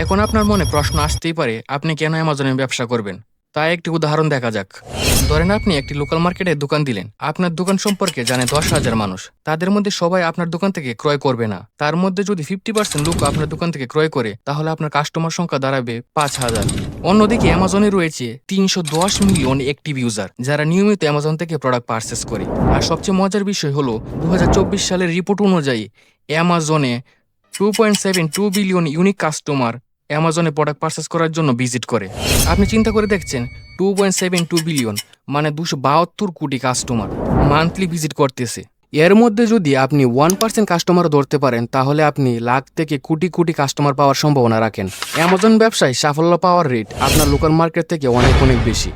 এখন আপনার মনে প্রশ্ন আসতেই পারে, আপনি কেন অ্যামাজনে ব্যবসা করবেন? তাই একটি উদাহরণ দেখা যাক। ধরেন আপনি একটি লোকাল মার্কেটে দোকান দিলেন। আপনার দোকান সম্পর্কে জানে 10,000 মানুষ। তাদের মধ্যে সবাই আপনার দোকান থেকে ক্রয় করবে না। তার মধ্যে যদি 50% লোক আপনার দোকান থেকে ক্রয় করে, তাহলে আপনার কাস্টমার সংখ্যা দাঁড়াবে 5,000। অন্যদিকে অ্যামাজনে রয়েছে 310 মিলিয়ন অ্যাক্টিভ ইউজার, যারা নিয়মিত অ্যামাজন থেকে প্রোডাক্ট পারচেস করে। আর সবচেয়ে মজার বিষয় হলো 2024 সালের রিপোর্ট অনুযায়ী অ্যামাজনে 2.72 বিলিয়ন ইউনিক কাস্টমার অ্যামাজনে প্রোডাক্ট পারচেস করার জন্য ভিজিট করে। আপনি চিন্তা করে দেখছেন, 2.72 বিলিয়ন মানে 272 কোটি কাস্টমার মান্থলি ভিজিট করতেছে। এর মধ্যে যদি আপনি 1% কাস্টমার ধরতে পারেন, তাহলে আপনি লাখ থেকে কোটি কোটি কাস্টমার পাওয়ার সম্ভাবনা রাখেন। অ্যামাজন ব্যবসায় সাফল্য পাওয়ার রেট আপনার লোকাল মার্কেট থেকে অনেক অনেক বেশি।